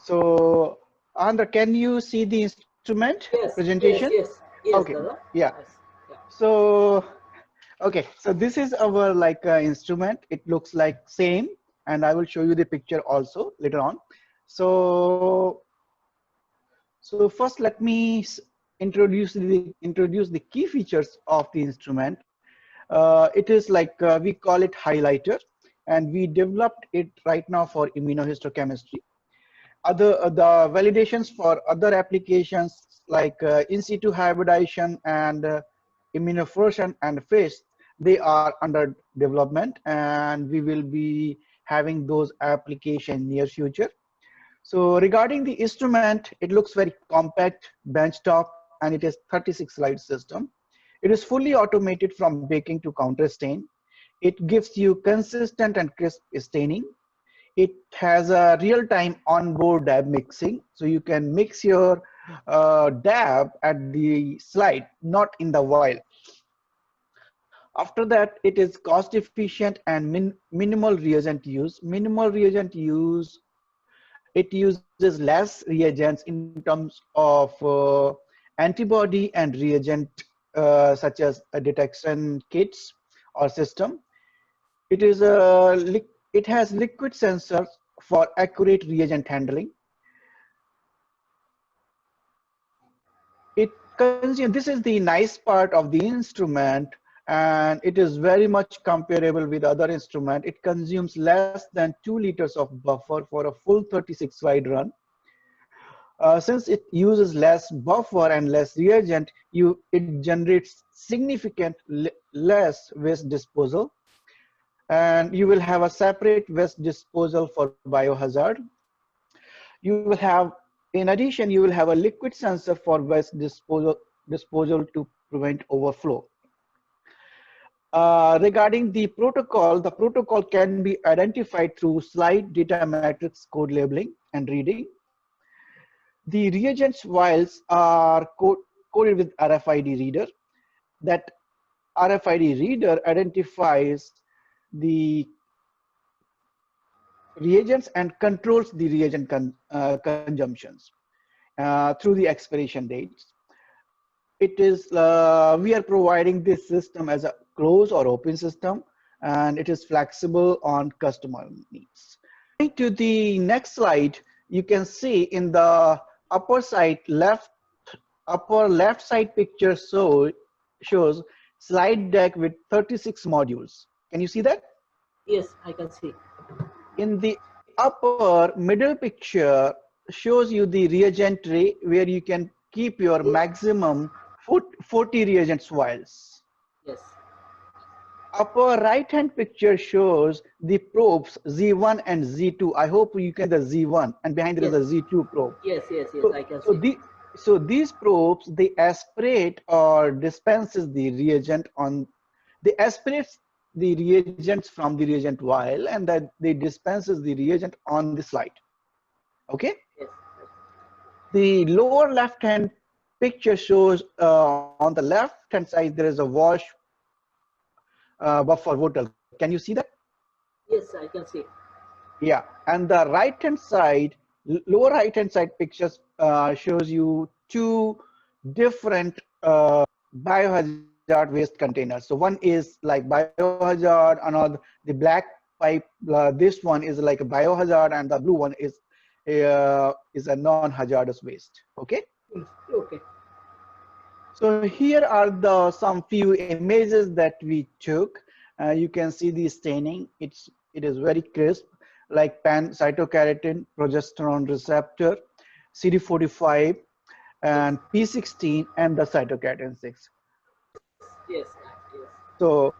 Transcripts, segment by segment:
So, Andra, can you see the instrument presentation? Yes, Okay, Dada. yeah. Yes, yeah. So, okay, so this is our instrument. It looks like same, and I will show you the picture also later on. So, first let me introduce the key features of the instrument. It is we call it highlighter, and we developed it right now for immunohistochemistry. The validations for other applications like in situ hybridization and immunofluorescence and phase, they are under development, and we will be having those applications near future. So regarding the instrument, it looks very compact, benchtop, and it is 36 slide system. It is fully automated from baking to counter stain. It gives you consistent and crisp staining. It has a real-time onboard dab mixing, so you can mix your dab at the slide, not in the vial. After that, it is cost efficient and minimal reagent use. Minimal reagent use, it uses less reagents in terms of antibody and reagent such as detection kits or system. It is it has liquid sensors for accurate reagent handling. This is the nice part of the instrument, and it is very much comparable with other instrument. It consumes less than 2 liters of buffer for a full 36 slide run. Since it uses less buffer and less reagent, it generates significant less waste disposal, and you will have a separate waste disposal for biohazard. You will have, in addition, you will have a liquid sensor for waste disposal to prevent overflow. Regarding the protocol can be identified through slide data matrix code labeling and reading. The reagents vials are coded with RFID reader. That RFID reader identifies the reagents and controls the reagent consumptions through the expiration dates. It is we are providing this system as a closed or open system, and it is flexible on customer needs. Going to the next slide, you can see in the upper left side picture shows slide deck with 36 modules. Can you see that? Yes, I can see. In the upper middle picture shows you the reagent tray where you can keep your maximum 40 reagents vials. Yes. Upper right hand picture shows the probes Z1 and Z2. I hope you can see the Z1, and behind there is a Z2 probe. Yes, I can see. So these probes, they aspirate or dispenses the reagent on, they aspirate the reagents from the reagent vial, and that they dispenses the reagent on the slide. Okay. Yes. The lower left hand picture shows on the left hand side there is a wash buffer bottle. Can you see that? Yes, I can see. Yeah, and the right hand side, lower right hand side pictures shows you two different biohazard waste containers. So one is like biohazard, another the black pipe. This one is like a biohazard, and the blue one is a non-hazardous waste. Okay. Okay. So here are the some few images that we took. You can see the staining. It is very crisp, like pan cytokeratin, progesterone receptor, CD45, and P16, and the cytokeratin 6. Yes. So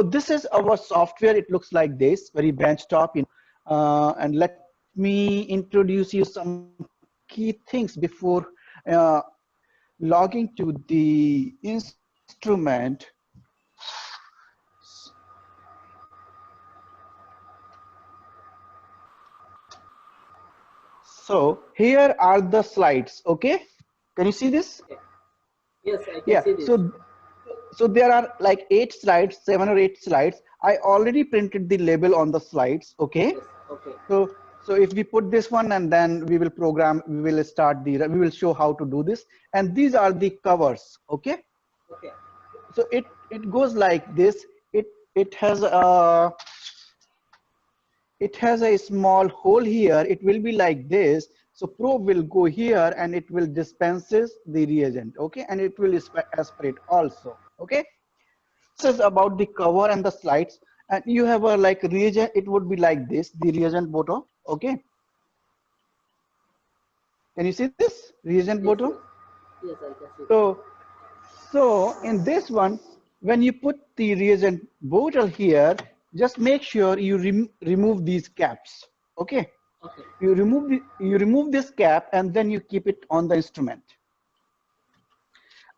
this is our software. It looks like this, very benchtop. And let me introduce you some key things before logging to the instrument. So here are the slides. Okay, can you see this? Yes, I can see this. So there are like 8 slides, 7 or 8 slides. I already printed the label on the slides. Okay. Yes, okay. So So if we put this one and then we will program, we will start we will show how to do this. And these are the covers, okay? Okay. So it goes like this. It has a small hole here. It will be like this. So probe will go here and it will dispenses the reagent, okay? And it will aspirate also, okay? This is about the cover and the slides. And you have a like reagent, it would be like this, the reagent bottle, okay? Can you see this reagent Yes, bottle? yes, I can see. So in this one, when you put the reagent bottle here, just make sure you remove these caps, okay? Okay. You remove this cap and then you keep it on the instrument.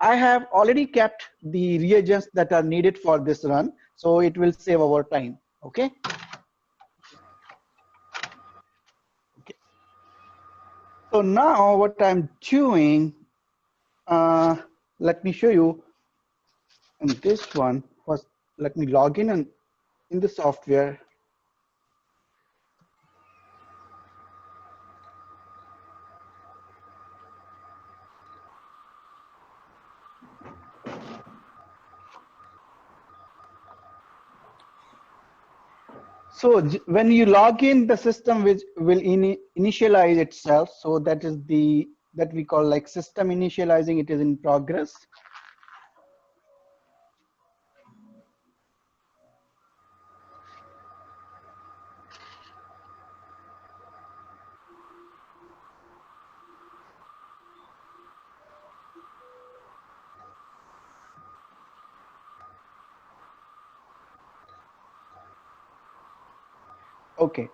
I have already kept the reagents that are needed for this run, so it will save our time, okay? Okay. So now what I'm doing, let me show you in this one. First, let me log in and in the software. So when you log in, the system will initialize itself. So that is that we call like system initializing. It is in progress. Okay.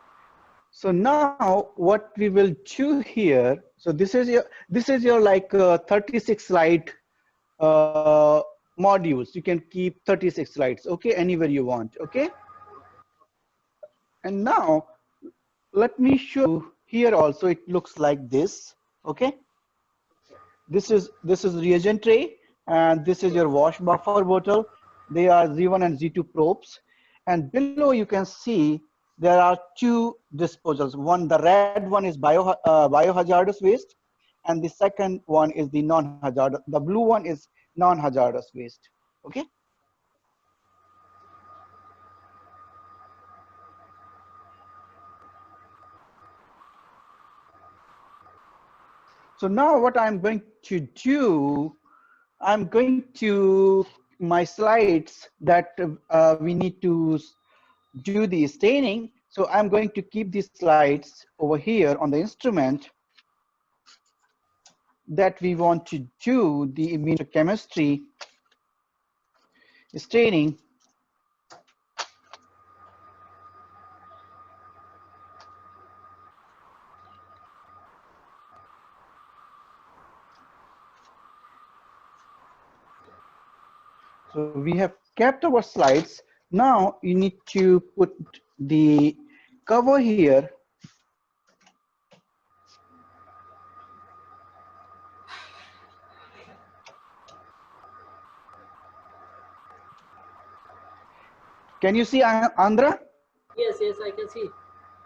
So now what we will do here. So this is your like 36 slide modules. You can keep 36 slides, okay, anywhere you want, okay? And now let me show you here also. It looks like this, okay? This is reagent tray, and this is your wash buffer bottle. They are Z1 and Z2 probes, and below you can see there are two disposals. One, the red one is biohazardous waste, and the second one is the non-hazardous. The blue one is non-hazardous waste. Okay. So now what I'm going to do, I'm going to my slides that we need to do the staining. So I'm going to keep these slides over here on the instrument that we want to do the immunochemistry staining. So we have kept our slides. Now you need to put the cover here. Can you see, Andhra? Yes, yes, I can see.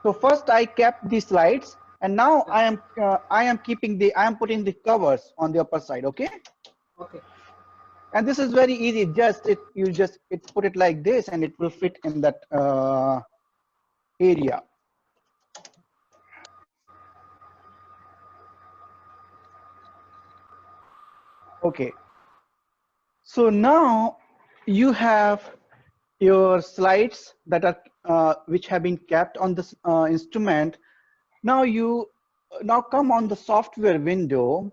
So first I kept the slides, and now I am putting the covers on the upper side. Okay. Okay. And this is very easy. You just put it like this, and it will fit in that area. Okay. So now you have your slides that are which have been kept on this instrument. Now come on the software window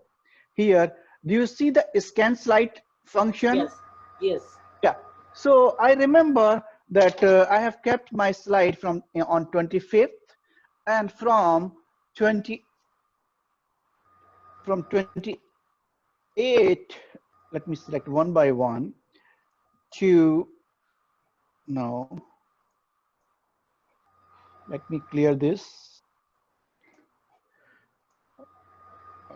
here. Do you see the scan slide function? Yes, yes. Yeah. So I remember that I have kept my slide from on 25th, and from 28. Let me select one by one. To now, let me clear this.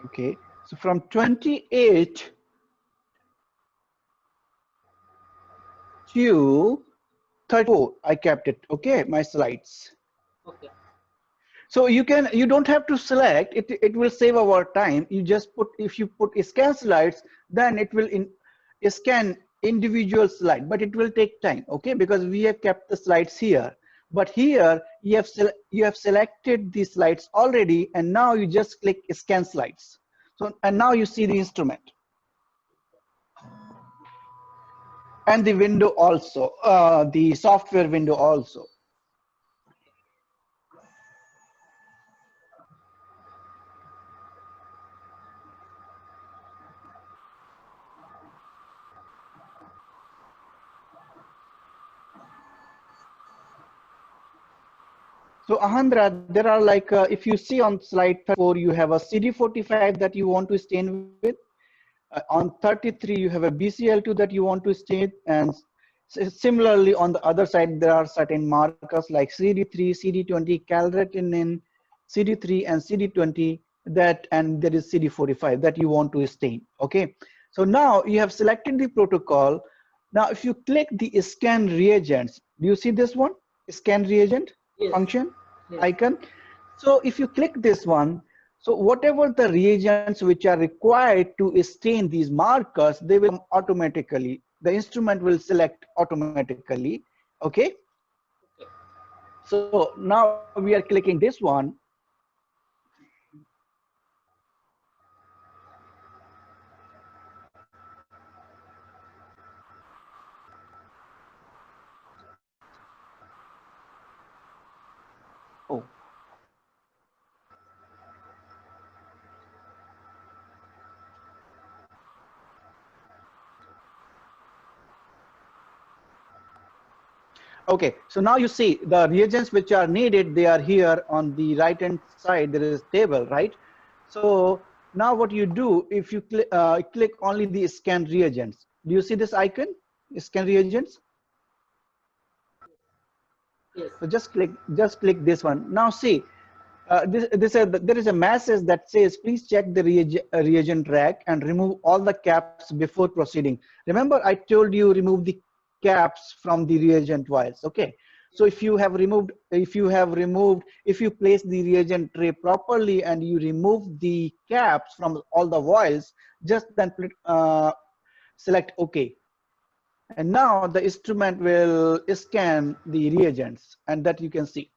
Okay. So from 28 to 34, I kept it. Okay, my slides. Okay. So you don't have to select it. It will save our time. You just put, if you put scan slides, then it will scan individual slide, but it will take time. Okay, because we have kept the slides here, but here you have selected the slides already, and now you just click scan slides. So, and now you see the instrument and the window also, the software window also. So Ahandra, there are like, if you see on slide 34, you have a CD45 that you want to stain with. On 33, you have a BCL2 that you want to stain. And similarly, on the other side, there are certain markers like CD3, CD20, calretinine, CD3 and CD20 that, and there is CD45 that you want to stain. Okay. So now you have selected the protocol. Now, if you click the scan reagents, do you see this one? Scan reagent function icon. So if you click this one, so whatever the reagents which are required to stain these markers, they will automatically, the instrument will select automatically. Okay. So now we are clicking this one. Oh. Okay, so now you see the reagents which are needed, they are here on the right hand side, there is table, right? So now what you do, if you click only the scan reagents, do you see this icon, scan reagents? Yes. So just click this one. Now see, there is a message that says, please check the reagent rack and remove all the caps before proceeding. Remember, I told you remove the caps from the reagent vials. Okay. So if you place the reagent tray properly and you remove the caps from all the vials, just then select OK. And now the instrument will scan the reagents, and that you can see.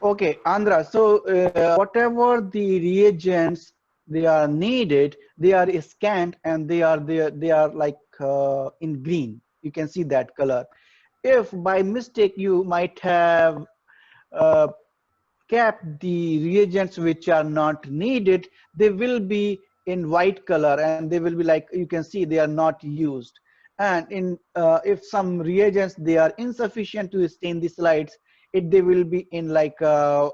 Okay, Andhra. So whatever the reagents they are needed, they are scanned and they are there. They are like in green. You can see that color. If by mistake you might have uh, kept the reagents which are not needed, they will be in white color and they will be like, you can see they are not used. And in if some reagents they are insufficient to stain the slides, they will be in like yellow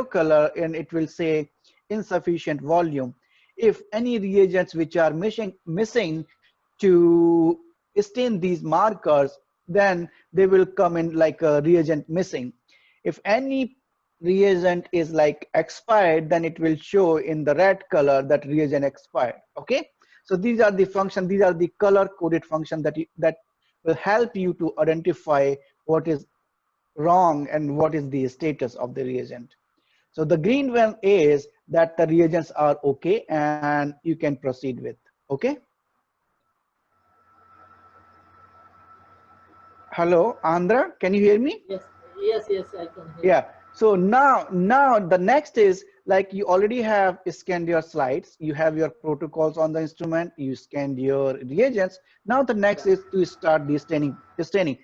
color and it will say insufficient volume. If any reagents which are missing to stain these markers, then they will come in like a reagent missing. If any reagent is like expired, then it will show in the red color that reagent expired. Okay, so these are the function, these are the color coded function that will help you to identify what is wrong and what is the status of the reagent. So the green one is that the reagents are okay and you can proceed with. Okay. Hello, Andhra, can you hear me? Yes, yes, yes, I can hear. Yeah. So now the next is like you already have scanned your slides, you have your protocols on the instrument, you scanned your reagents. Now the next Yeah. is to start the staining.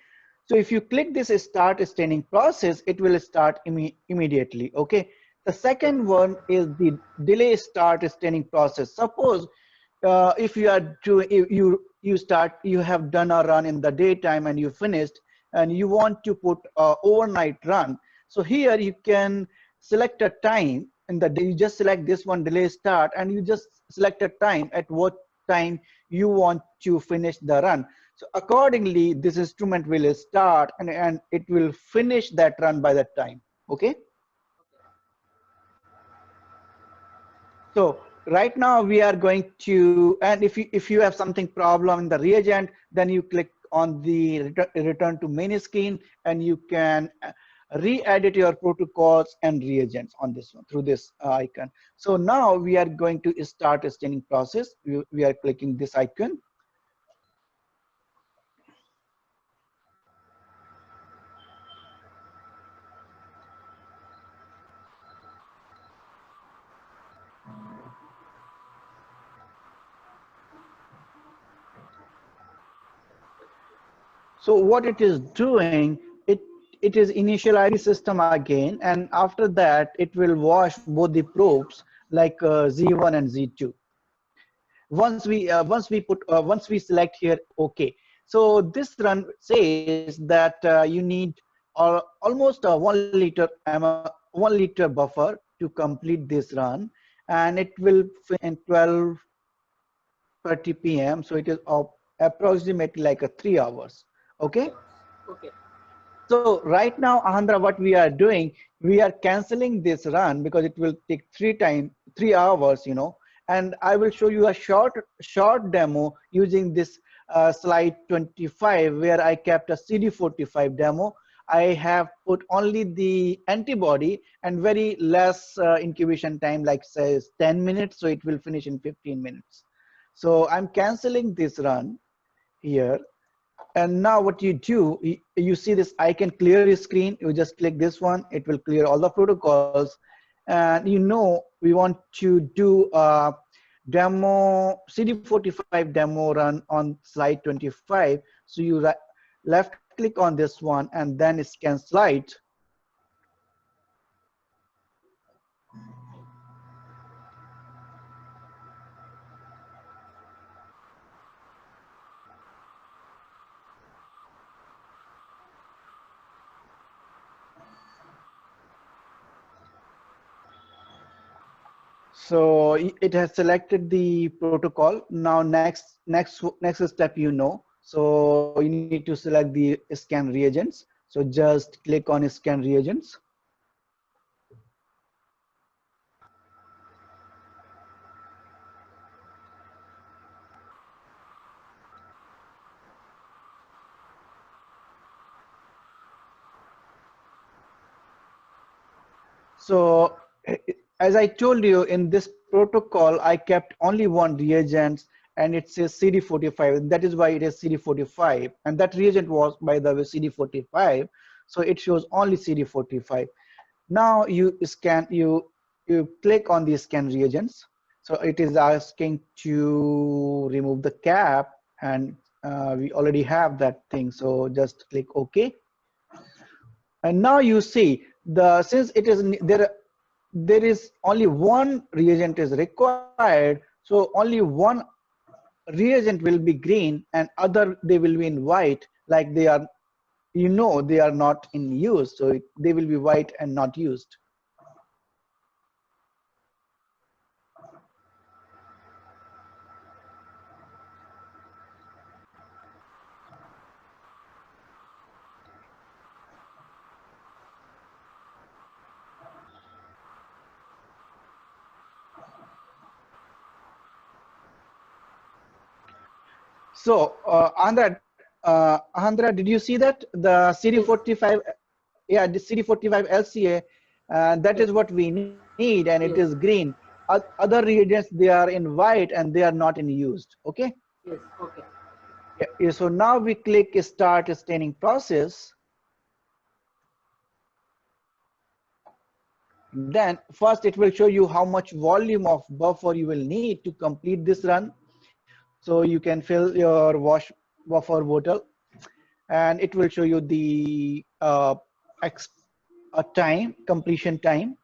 So if you click this start staining process, it will start immediately. Okay. The Okay. second one is the delay start staining process. Suppose if you are doing you have done a run in the daytime and you finished and you want to put a overnight run, so here you can select a time in the day. You just select this one, delay start, and you just select a time at what time you want to finish the run. So accordingly this instrument will start and it will finish that run by that time. Okay. So right now we are going to, and if you have something problem in the reagent, then you click on the return to main screen, and you can re-edit your protocols and reagents on this one through this icon. So now we are going to start a staining process. We are clicking this icon. So what it is doing, it is initializing system again, and after that it will wash both the probes like Z1 and Z2. Once we select here OK. So this run says that you need almost a 1 liter buffer to complete this run, and it will finish in 12:30 p.m. So it is approximately like a 3 hours. Okay. Okay. So right now, Ahandra, what we are doing, we are canceling this run because it will take 3 hours, and I will show you a short demo using this slide 25, where I kept a CD45 demo. I have put only the antibody and very less incubation time, like says 10 minutes. So it will finish in 15 minutes. So I'm canceling this run here. And now what you do, you see this icon clear your screen. You just click this one, it will clear all the protocols. And we want to do a demo, CD45 demo run on slide 25. So you left click on this one and then scan slide. So it has selected the protocol. Now next step, so you need to select the scan reagents. So just click on scan reagents. So as I told you, in this protocol, I kept only one reagent, and it says CD45. That is why it is CD45. And that reagent was, by the way, CD45. So it shows only CD45. Now you click on the scan reagents. So it is asking to remove the cap, and we already have that thing. So just click OK. And now you see since it is there is only one reagent is required, so only one reagent will be green and other they will be in white, like they are they are not in use, so they will be white and not used. So Andhra, did you see that the Yes. CD45, yeah, the CD45 LCA, that Yes. is what we need, and it is Yes. green. Other reagents, they are in white and they are not in used. Okay. Yes. Okay. Yeah, so now we click start staining process. Then first it will show you how much volume of buffer you will need to complete this run. So you can fill your wash buffer bottle, and it will show you the time, completion time.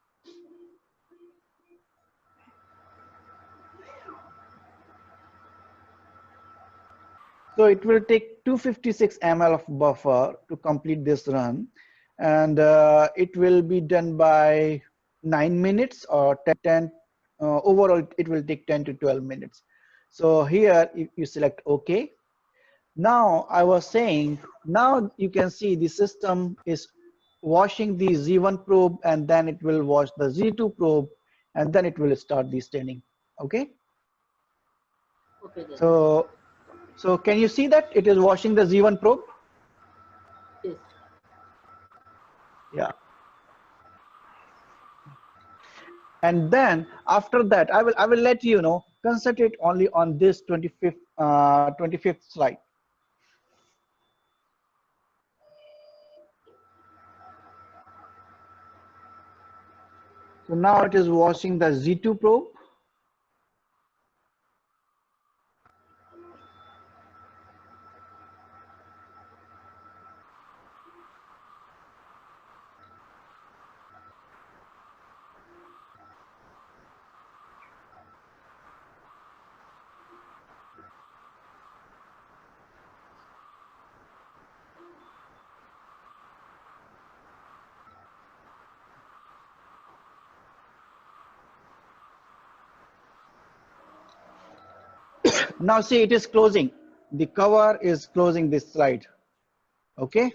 So it will take 256 ml of buffer to complete this run, and it will be done by 9 minutes or 10. Overall, it will take 10 to 12 minutes. So here you select OK. Now I was saying, now you can see the system is washing the Z1 probe, and then it will wash the Z2 probe, and then it will start the staining. Okay. Okay then. So can you see that it is washing the Z1 probe? Yes. Yeah. And then after that, I will let you know, concentrate only on this 25th slide. So now it is washing the Z2 probe. Now see, it is closing. The cover is closing this slide. Okay.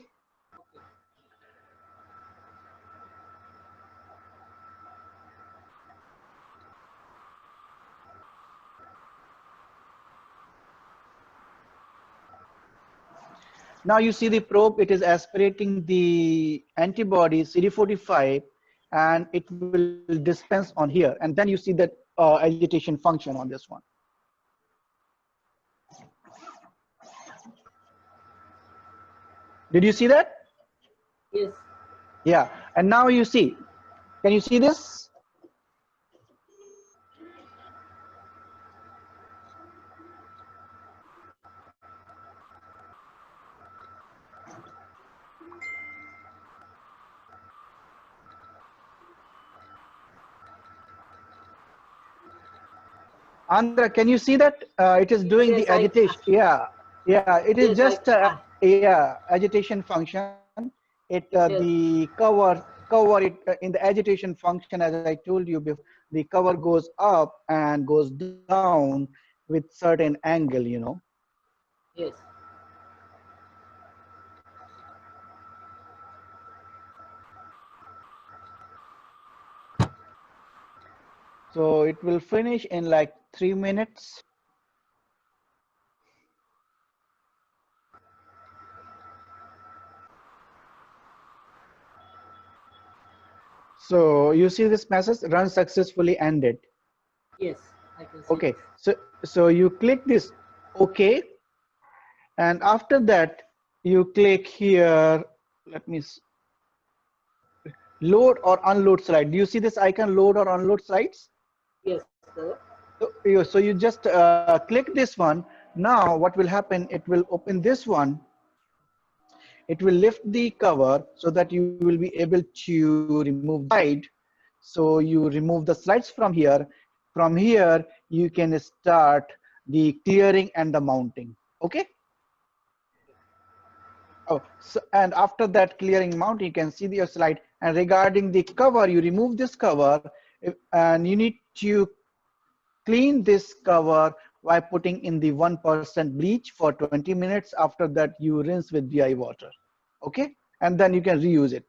Now you see the probe, it is aspirating the antibody CD45, and it will dispense on here. And then you see that agitation function on this one. Did you see that? Yes. Yeah. And now you see, can you see this? Andhra, can you see that it is doing Yes, the agitation? Yeah, yeah, it is yes, just yeah, agitation function. It yes, the cover it in the agitation function, as I told you before, the cover goes up and goes down with certain angle. yes. So it will finish in like 3 minutes. So you see this message, run successfully ended. Yes, I can see Okay, this. so you click this OK, and after that you click here. Let me load or unload slide. Do you see this icon, load or unload slides? Yes, sir. So you just click this one. Now what will happen, it will open this one. It will lift the cover so that you will be able to remove the slide. So you remove the slides from here. From here, you can start the clearing and the mounting. Okay. Oh, so, and after that clearing mount, you can see your slide. And regarding the cover, you remove this cover, and you need to clean this cover by putting in the 1% bleach for 20 minutes. After that, you rinse with DI water. Okay, and then you can reuse it.